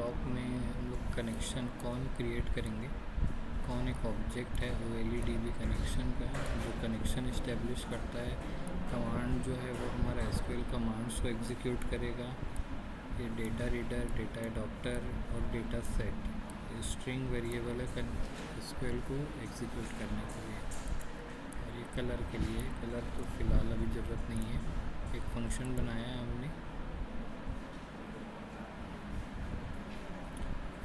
Block में हम लोग कनेक्शन कौन क्रिएट करेंगे, कौन एक ऑब्जेक्ट है वो LEDB कनेक्शन का जो कनेक्शन इस्टेब्लिश करता है। कमांड जो है वो हमारा SQL कमांड्स को एग्जीक्यूट करेगा। ये डेटा रीडर, डेटा एडॉप्टर और डेटा सेट स्ट्रिंग वेरिएबल है SQL को एग्जीक्यूट करने के लिए। और ये कलर के लिए, कलर तो फ़िलहाल अभी ज़रूरत नहीं है। एक फंक्शन बनाया है हमने,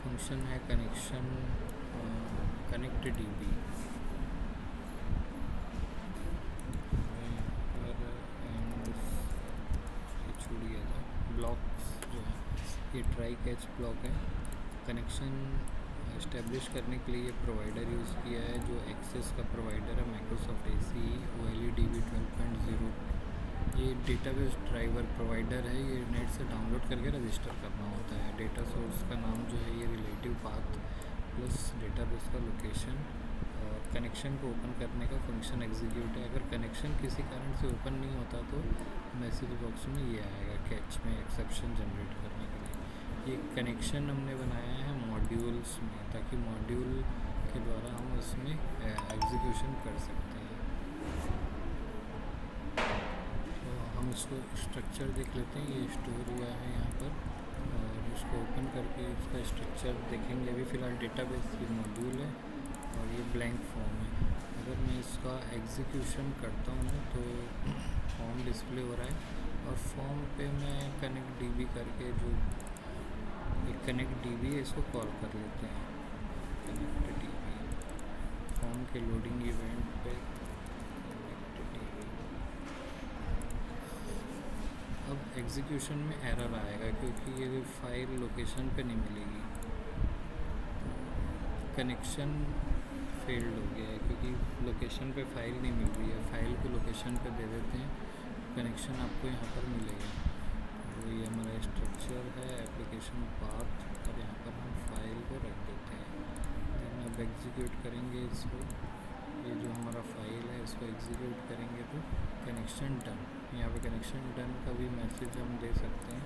फंक्शन है कनेक्शन कनेक्ट DB छूट गया था। ब्लॉक्स जो है ये ट्राई कैच ब्लॉक है। कनेक्शन इस्टेब्लिश करने के लिए ये प्रोवाइडर यूज़ किया है जो एक्सेस का प्रोवाइडर है माइक्रोसॉफ्ट ACE OLEDB 12.0। ये डेटाबेस ड्राइवर प्रोवाइडर है। ये नेट से डाउनलोड करके रजिस्टर करना होता है। डेटा सोर्स का नाम जो है ये रिलेटिव पाथ प्लस डेटाबेस का लोकेशन और कनेक्शन को ओपन करने का फंक्शन एग्जीक्यूट है। अगर कनेक्शन किसी कारण से ओपन नहीं होता तो मैसेज बॉक्स में ये आएगा कैच में एक्सेप्शन जनरेट करने के लिए। ये कनेक्शन हमने बनाया है मॉड्यूल्स में ताकि मॉड्यूल के द्वारा हम उसमें एग्जीक्यूशन कर सकते हैं। तो हम इसको स्ट्रक्चर देख लेते हैं। ये स्टोर हुआ है यहाँ पर और इसको ओपन करके इसका स्ट्रक्चर देखेंगे। अभी फ़िलहाल डेटाबेस ये मॉड्यूल है और ये ब्लैंक फॉर्म है। अगर मैं इसका एग्जीक्यूशन करता हूँ तो फॉर्म डिस्प्ले हो रहा है और फॉर्म पे मैं कनेक्ट DB करके जो एक कनेक्ट DB है इसको कॉल कर लेते हैं। कनेक्ट DB फॉर्म के लोडिंग इवेंट पे कनेक्ट DB। अब एग्जीक्यूशन में एरर आएगा क्योंकि ये फाइल लोकेशन पे नहीं मिलेगी। कनेक्शन फेल्ड हो गया है क्योंकि लोकेशन पे फाइल नहीं मिल रही है। फाइल को लोकेशन पे दे देते हैं, कनेक्शन आपको यहाँ पर मिलेगा। तो ये हमारा स्ट्रक्चर है एप्लीकेशन पाथ और यहाँ पर हम फाइल को रख देते हैं। देन अब एग्जीक्यूट करेंगे इसको। ये जो हमारा फाइल है इसको एग्जीक्यूट करेंगे तो कनेक्शन डन। यहाँ पे कनेक्शन डन का भी मैसेज हम दे सकते हैं।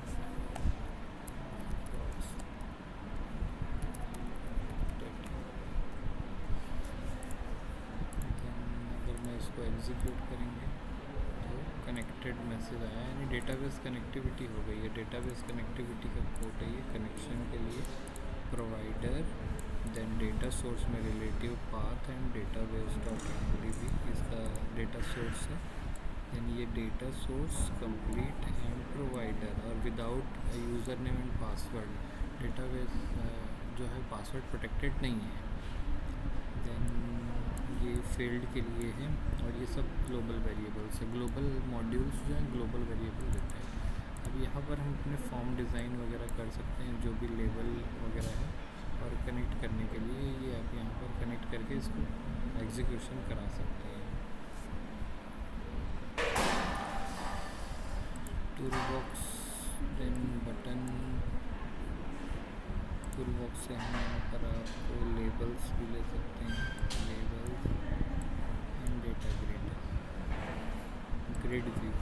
इसको एग्जीक्यूट करेंगे तो कनेक्टेड मैसेज आया, यानी डेटाबेस कनेक्टिविटी हो गई है। डेटाबेस कनेक्टिविटी का कोड है ये कनेक्शन के लिए। प्रोवाइडर देन डेटा सोर्स में रिलेटिव पाथ एंड database.mdb इसका डेटा सोर्स है। देन ये data source complete and provider और without user name and password. Database जो है पासवर्ड प्रोटेक्टेड नहीं है। देन ये फील्ड के लिए है और ये सब ग्लोबल वेरिएबल्स है। ग्लोबल मॉड्यूल्स जो हैं ग्लोबल वेरिएबल देते हैं। अब यहाँ पर हम अपने फॉर्म डिज़ाइन वगैरह कर सकते हैं जो भी लेबल वगैरह है। और कनेक्ट करने के लिए ये आप यहाँ पर कनेक्ट करके इसको एग्जीक्यूशन करा सकते हैं। Tool box then button. Tool box से हम यहाँ पर आपको लेबल्स भी ले सकते हैं। Labels and data grid view.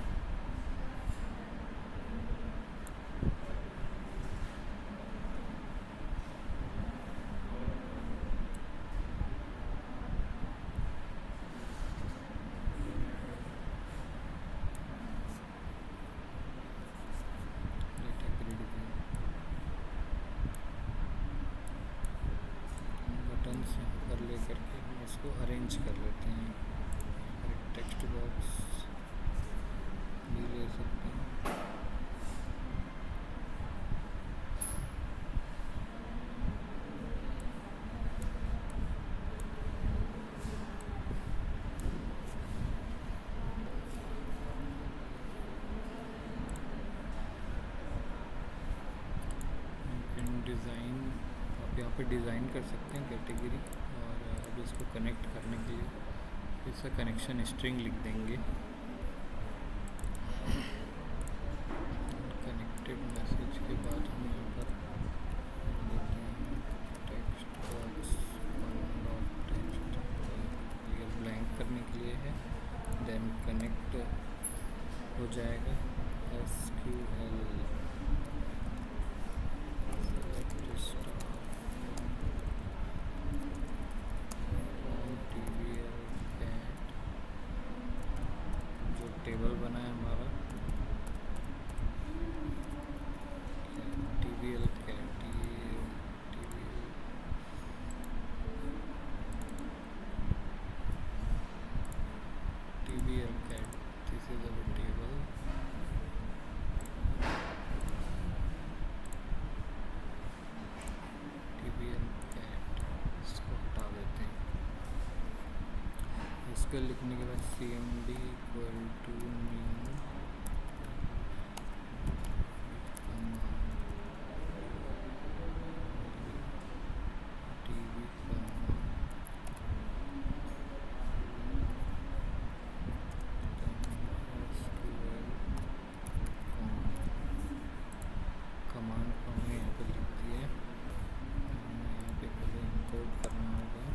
पर ले करके हम इसको अरेंज कर लेते हैं। और एक टेक्स्ट बॉक्स भी ले सकते हैं। डिज़ाइन आप यहाँ पे डिज़ाइन कर सकते हैं कैटेगरी। और अब इसको कनेक्ट करने के लिए इसका कनेक्शन स्ट्रिंग लिख देंगे। कनेक्टेड मैसेज के बाद हम यहाँ पर देते हैं टेक्स्ट बॉक्स टेक्स्ट। ये ब्लैंक करने के लिए है। देन कनेक्ट हो जाएगा SQL जो टेबल बना है हमारा TBL cat, ये TBL cat, this is our table. TBL cat, इसको हटा देते हैं। इसको लिखने के बाद CMD equal to new command हमने यहाँ पे लिख दिया है। हमें यहाँ पे पहले इंपोर्ट करना होगा,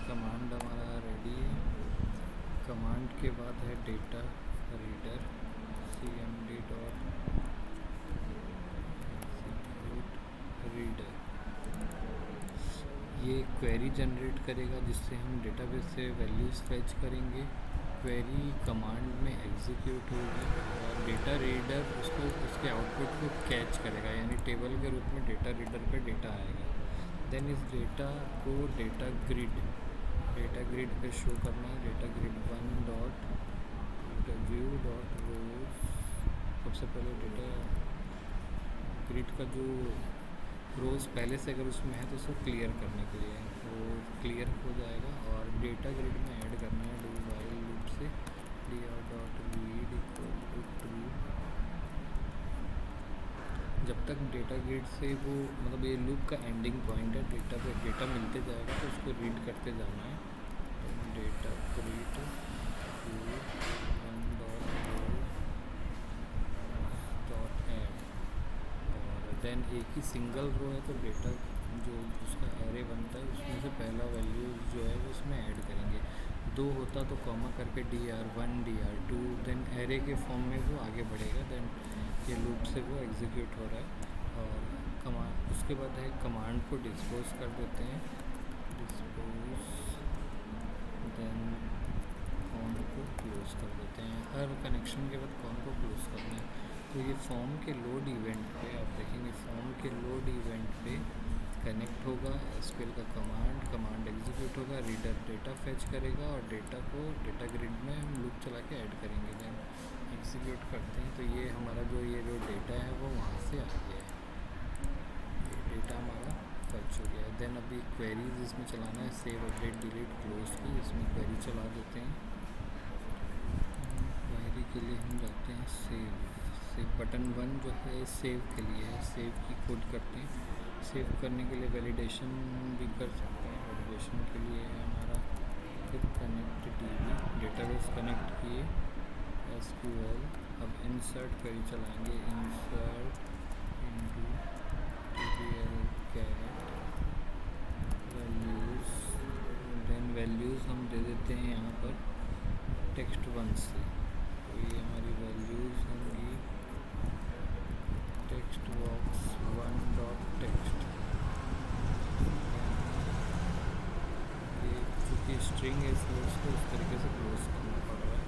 कमांड हमारा रेडी है। कमांड के बाद है data reader, CMD dot reader. ये क्वेरी जनरेट करेगा जिससे हम डेटाबेस से वैल्यूज़ फेच करेंगे। क्वेरी कमांड में एग्जीक्यूट होगी और डेटा रीडर उसको उसके आउटपुट को कैच करेगा, यानी टेबल के रूप में डेटा रीडर पे डेटा आएगा। देन इस डेटा को डेटा ग्रिड पे शो करना है। Data grid 1 dot view dot rows. सबसे पहले डेटा ग्रिड का जो रोज़ पहले से अगर उसमें है तो उसको क्लियर करने के लिए वो क्लियर हो जाएगा। और डेटा ग्रिड में ऐड करना है डू वाइल लूप से dr dot read equal to true. जब तक डेटा ग्रिड से वो मतलब ये लूप का एंडिंग पॉइंट है, डेटा मिलते जाएगा तो उसको रीड करते जाना है। डेटा ग्रिड 1 डॉट ऐड और देन एक ही सिंगल रो है तो डेटा जो उसका एरे बनता है उसमें से पहला वैल्यू जो है वो उसमें ऐड करेंगे। 2 होता तो कॉमा करके dr1 dr2 देन एरे के फॉर्म में वो आगे बढ़ेगा। देन ये लूप से वो एग्जीक्यूट हो रहा है। और कमांड उसके बाद है कमांड को डिस्पोज कर देते हैं, डिस्पोज देन फॉर्म को क्लोज कर देते हैं। हर कनेक्शन के बाद फॉर्म को क्लोज करना है। तो ये फॉर्म के लोड इवेंट पे आप देखेंगे, फॉर्म के लोड इवेंट पे कनेक्ट होगा SQL का कमांड एग्जीक्यूट होगा, रीडर डेटा फेच करेगा और डेटा को डेटा ग्रिड में हम लूप चला के ऐड करेंगे। देन एग्जीक्यूट करते हैं तो ये हमारा जो डेटा है वो वहाँ से आ गया है, ये डेटा हमारा फेच हो गया है। देन अभी क्वेरीज इसमें चलाना है, सेव अपडेट डिलीट क्लोज की, इसमें क्वेरी चला देते हैं। क्वेरी के लिए हम जाते हैं सेव बटन 1 जो है सेव के लिए है, सेव की कोड करते हैं। सेव करने के लिए वैलिडेशन भी कर सकते हैं। वैलिडेशन के लिए हमारा फिर कनेक्ट DB, डेटाबेस कनेक्ट किए SQL। अब इंसर्ट क्वेरी चलाएंगे, insert into TBL cat values. Then values हम दे देते हैं यहाँ पर टेक्स्ट 1 से, तो ये हमारी वैल्यूज़ होंगी टेक्स्ट बॉक्स 1 डॉट टेक्स्ट। ये चूँकि स्ट्रिंग है इसलिए उसको इस तरीके से क्लोज करना पड़ रहा है।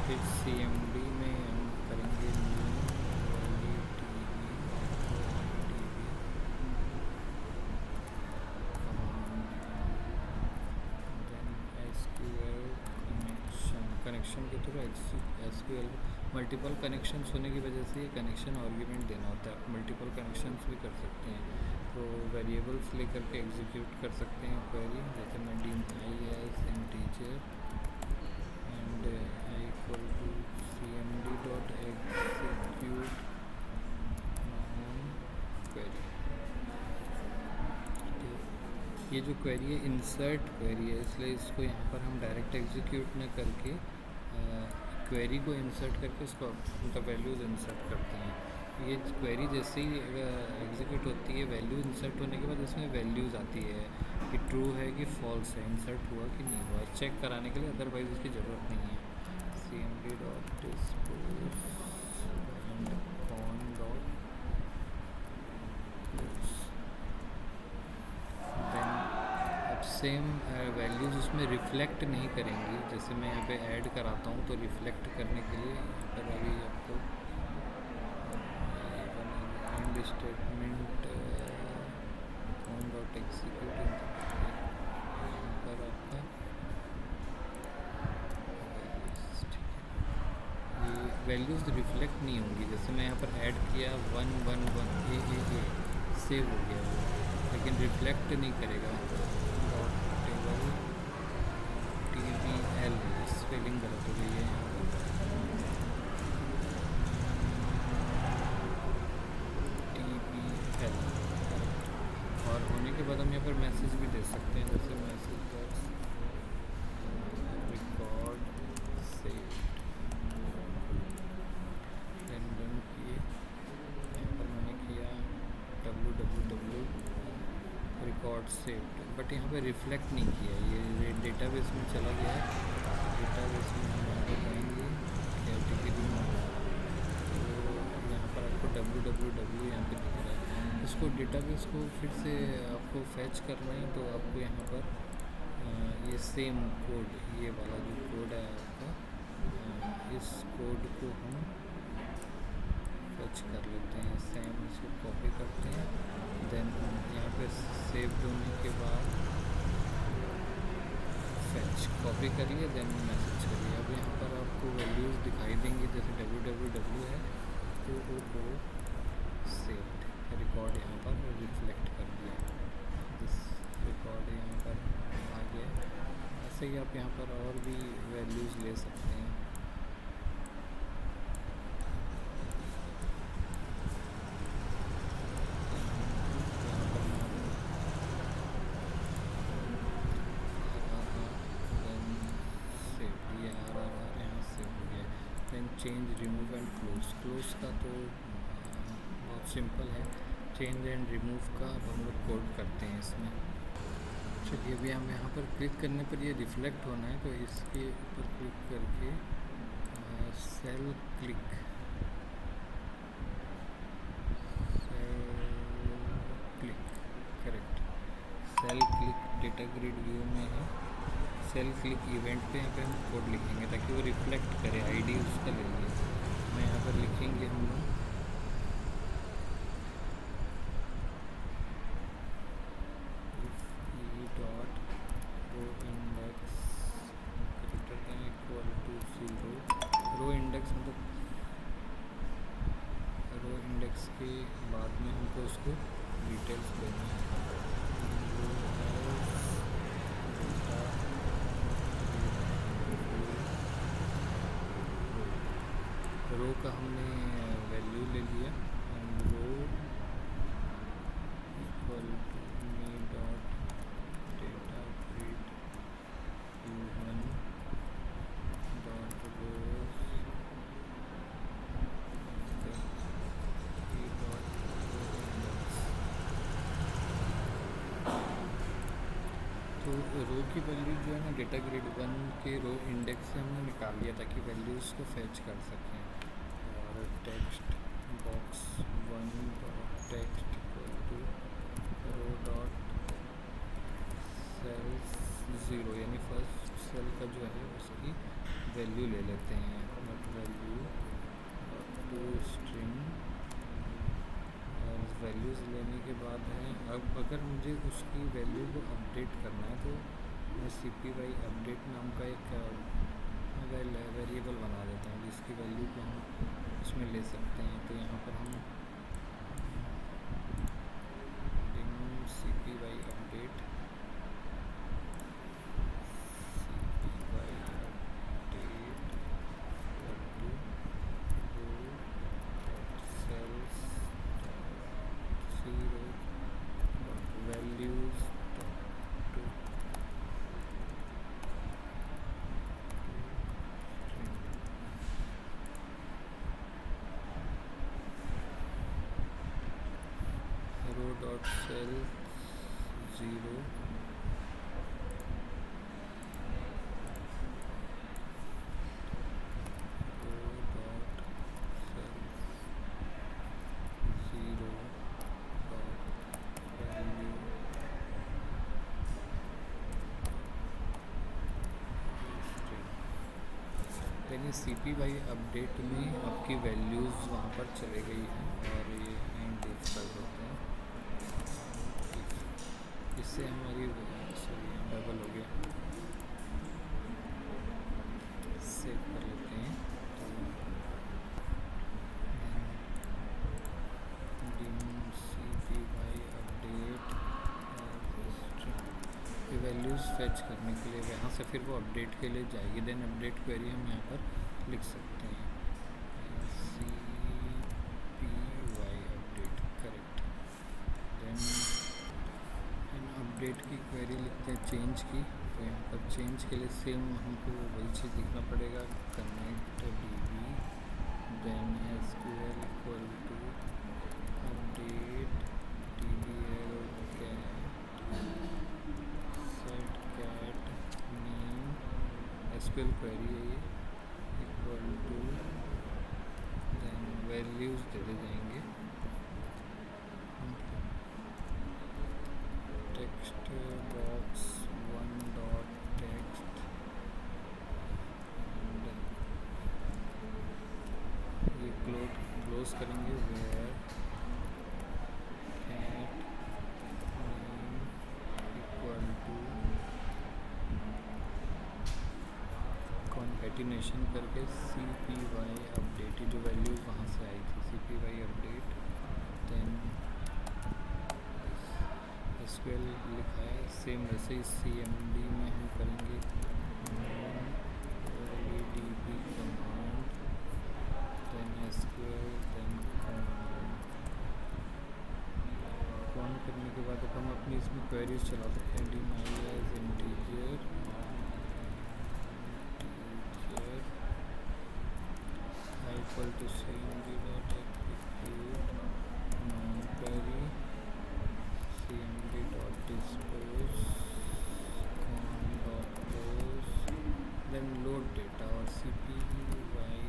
फिर CMD में हम करेंगे न्यू कनेक्शन के थ्रू SQL मल्टीपल कनेक्शंस होने की वजह से ये कनेक्शन आर्ग्यूमेंट देना होता है। आप मल्टीपल कनेक्शंस भी कर सकते हैं, तो वेरिएबल्स लेकर के एग्जीक्यूट कर सकते हैं क्वेरी। जैसे मैं dim as integer and i equal to CMD dot execute non query. ये जो क्वेरी है इंसर्ट क्वेरी है, इसलिए इसको यहाँ पर हम डायरेक्ट एग्जीक्यूट न करके क्वेरी को इंसर्ट करके उसको मतलब वैल्यूज़ इंसर्ट करते हैं। ये क्वेरी जैसे ही एग्जीक्यूट होती है, वैल्यू इंसर्ट होने के बाद इसमें वैल्यूज़ आती है कि ट्रू है कि फॉल्स है, इंसर्ट हुआ कि नहीं हुआ, चेक कराने के लिए, अदरवाइज़ उसकी ज़रूरत नहीं है। cmd dot dispose and con dot then अब सेम वैल्यूज़ उसमें रिफ्लेक्ट नहीं करेंगी। जैसे मैं यहाँ पे ऐड कराता हूँ तो रिफ्लेक्ट करने के लिए यहाँ पर अभी आपको and statement cone dot execute यहाँ पर आपका ये वैल्यूज़ रिफ्लेक्ट नहीं होंगी। जैसे मैं यहाँ पर ऐड किया 111 ए सेव हो गया वो, लेकिन रिफ्लेक्ट नहीं करेगा। डॉट टेबल TBL स्पेलिंग गलत हो गई है यहाँ पर, TBL। और होने के बाद हम यहाँ पर मैसेज भी दे सकते हैं, जैसे message box record save run किए। यहाँ पर मैंने किया www रिकॉर्ड सेव्ड, बट यहाँ पे रिफ्लेक्ट नहीं किया, ये डेटाबेस में चला गया है। डेटाबेस में हम आगे जाएंगे कैटेगरी में, तो यहाँ पर आपको www यहाँ पे दिख रहा है। इसको डेटाबेस को फिर से आपको फैच करना है, तो आपको यहाँ पर ये सेम कोड, ये वाला जो कोड है आपका, इस कोड को हम फैच कर लेते हैं। सेम इसको कॉपी करते हैं, देन यहाँ पे सेव होने के बाद फैच कॉपी करिए, देन मैसेज करिए। अब यहाँ पर आपको वैल्यूज़ दिखाई देंगी, जैसे www है तो वो सेव्ड रिकॉर्ड यहाँ पर रिफ्लेक्ट कर दिया, दिस रिकॉर्ड यहाँ पर आ गया। ऐसे ही आप यहाँ पर और भी वैल्यूज़ ले सकते हैं। चेंज रिमूव एंड क्लोज का तो बहुत सिंपल है, चेंज एंड रिमूव का अब हम लोग कोड करते हैं इसमें। चलिए अभी हम यहाँ पर क्लिक करने पर ये रिफ्लेक्ट होना है, तो इसके ऊपर क्लिक करके cell click correct, cell click data grid view में है, सेल क्लिक इवेंट पे यहाँ पे हम कोड लिखेंगे ताकि वो रिफ्लेक्ट करे, आईडी उसका ले लिए। मैं यहाँ पर लिखेंगे हम लोग dot row index greater than equal to 0। Row index मतलब रो इंडेक्स के बाद में हमको उसको डिटेल्स देना है। रो का हमने वैल्यू ले लिया, and row equal to me dot data grid u1 dot rows तो रो की वैल्यू जो है ना डेटा ग्रिड 1 के रो इंडेक्स से हमने निकाल लिया ताकि वैल्यूज़ को फैच कर सकें। और text box 1 dot text equal to row dot cells 0, यानी फर्स्ट सेल का जो है उसकी वैल्यू ले लेते हैं, बट वैल्यू टू स्ट्रिंग। और वैल्यूज़ लेने के बाद है, अब अगर मुझे उसकी वैल्यू को अपडेट करना है तो मैं cpy अपडेट नाम का एक वेरिएबल बना देता हूँ जिसकी वैल्यू को हम उसमें ले सकते हैं। तो यहाँ पर हम cpy अपडेट values सेल 0 यानी CPY अपडेट में आपकी वैल्यूज़ वहाँ पर चले गई हैं और ये एंड इफ कर देते हैं। इससे हमारी सॉरी डबल हो गया, सेव कर लेते हैं। तो CPY अपडेट ये वैल्यूज़ फेच करने के लिए यहाँ से फिर वो अपडेट के लिए जाएगी। देन अपडेट क्वेरी हम यहाँ पर लिख सकते हैं CPY update, correct. Then update की क्वेरी लिखते हैं चेंज की। तो यहाँ पर चेंज के लिए सेम हमको वही चीज़ लिखना पड़ेगा, connect DB then SQL equal to update DBL set cat name SQL query है ये इक्वल टू देन वैल्यूज़ दे जाएंगे, टेक्स्ट बॉक्स 1 डॉट टेक्स्ट ये क्लोज करेंगे where cat name equal to concatenation करके CPY अपडेट, जो वैल्यूज़ वहाँ से आई थी CPY अपडेट। देन SQL लिखा है सेम वैसे ही CMD में हम करेंगे DB command then SQL then con करने के बाद अब हम अपनी इसमें क्वेरीज चला सकते हैं। deny integer equal to CMD dot execute non query CMD dot dispose con dot close then load data और CPY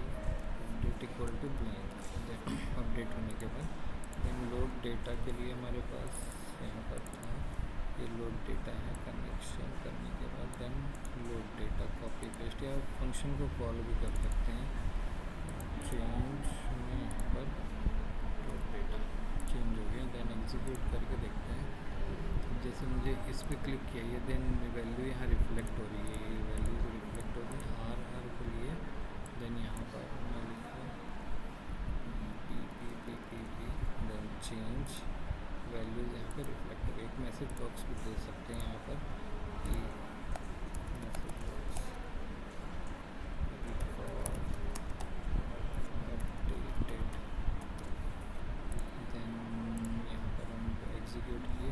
update equal to blank. Then update होने के बाद देन लोड डेटा के लिए हमारे पास यहाँ पर था ये लोड डेटा है, कनेक्शन करने के बाद then load data copy paste या फंक्शन को कॉल भी कर सकते हैं। चेंज में यहाँ पर लोड डेटा चेंज हो गया। देन एग्जीक्यूट करके देखते हैं, जैसे मुझे इस पर क्लिक किया ये देन वैल्यू यहाँ रिफ्लेक्ट हो रही है, ये वैल्यू रिफ्लेक्ट हो गई R के लिए। देन यहाँ पर मैं लिखा PPPPP देन चेंज वैल्यूज़ यहाँ पर रिफ्लेक्ट हो गई। एक मैसेज बॉक्स भी दे सकते हैं यहाँ पर, ये मैसेज बॉक्स अपडेटेड। देन यहाँ पर हम एग्जीक्यूट किए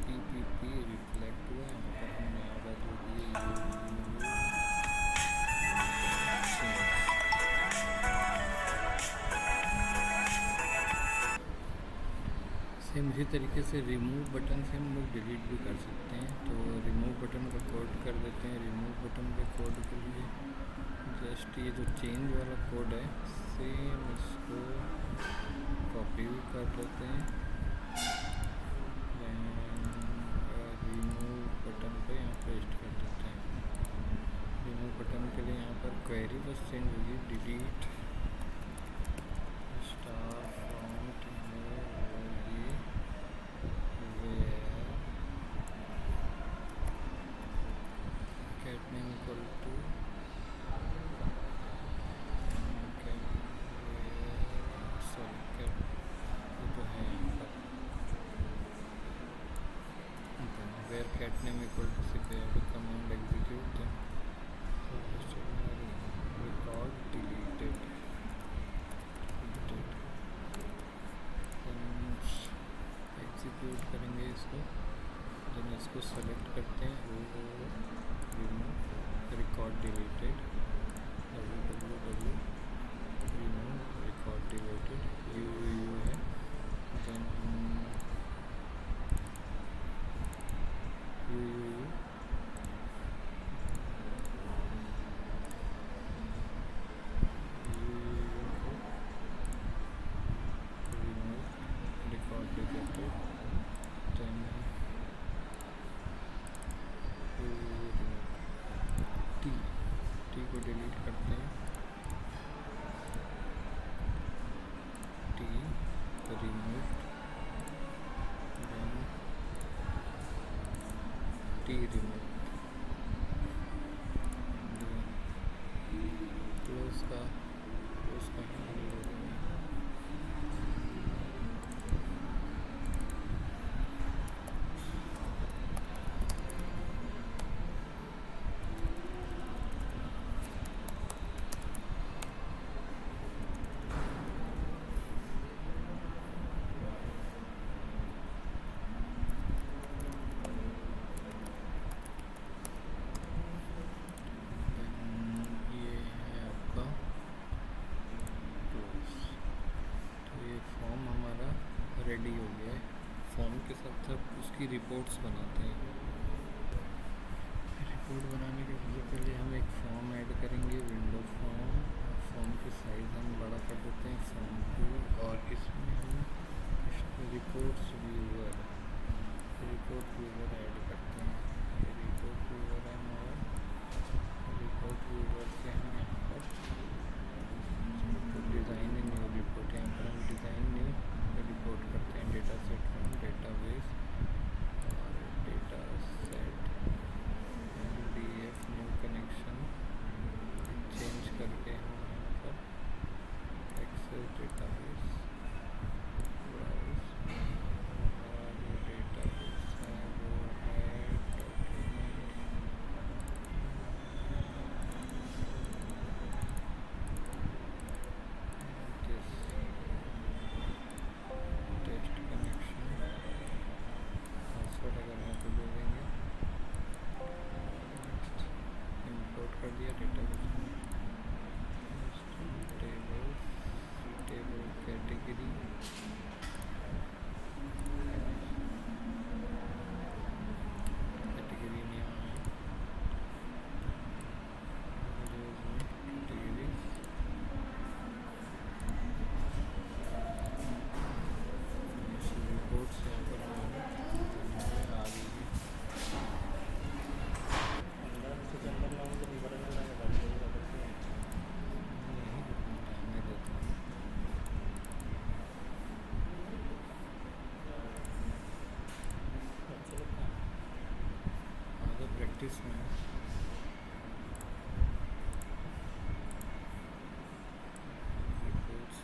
PPP रिफ्लेक्ट हुआ, यहाँ पर हमने वैल्यू दिए सेम इसी तरीके से रिमूव बटन से हम लोग डिलीट भी कर सकते हैं। तो रिमूव बटन का कोड कर देते हैं। रिमूव बटन के कोड के लिए जस्ट ये जो चेंज वाला कोड है सेम इसको कॉपी भी कर लेते हैं। रिमूव बटन पे यहाँ पेस्ट कर देते हैं। रिमूव बटन के लिए यहाँ पर क्वेरी बस चेंज होगी, delete star font cat name equal to sorry cat ये तो है यहाँ पर where cat name equal to CPY command execute record deleted execute करेंगे इसको। देन इसको सेलेक्ट करते हैं remove record deleted www remove record deleted यू है। देन रेडी हो गया है। फॉर्म के साथ साथ उसकी रिपोर्ट्स बनाते हैं। रिपोर्ट बनाने के सबसे पहले हम एक फॉर्म ऐड करेंगे, विंडो फॉर्म। फॉर्म की साइज़ हम बड़ा कर देते हैं फॉर्म को, और इसमें हम रिपोर्ट्स व्यूअर ऐड करते हैं। ये रिपोर्ट व्यूअर है हमारा। रिपोर्ट व्यूअर से हम यहाँ पर डिज़ाइन न्यू रिपोर्ट, यहाँ पर हम डिज़ाइन न्यू रिपोर्ट करते हैं। डेटा सेट फ्रॉम डेटाबेस और data set MDF new connection change करके हम यहाँ पर एक्सेस डेटाबेस ब्राउज, हमारा जो डेटाबेस है वो है डॉक्यूमेंट टेस्ट कनेक्शन। पासवर्ड अगर यहाँ पे दे देंगे, इंपोर्ट कर दिया डेटाबेस में। टेबल कैटेगरी, कैटेगरी नेम है जो इसमें कैटेगरीज, रिपोर्ट्स यहाँ पर हमारे आ गई है। यही रहने देता हूँ। आगे प्रैक्टिस में reports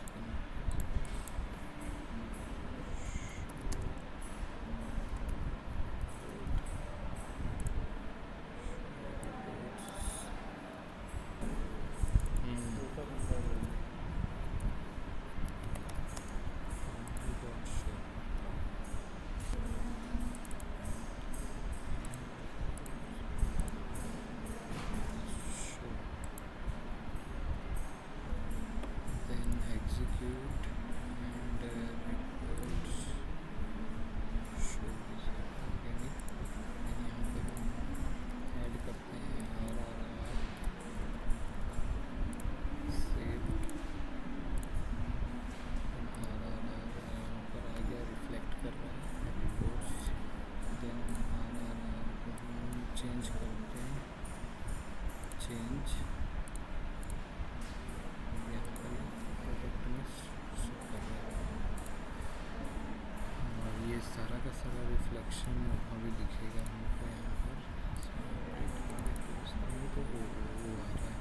execute and reports show is organic। and यहाँ पर हम ऐड करते हैं RRR saved, RRR यहाँ पर आ गया, रिफ्लेक्ट कर रहा है रिपोर्ट्स। देन RRR को हम चेंज करते हैं, चेंज प्रोडक्ट में शो कर रहा है। और ये सारा का सारा रिफ्लेक्शन अभी दिखेगा हमको यहाँ पर। तो वो आ रहा है।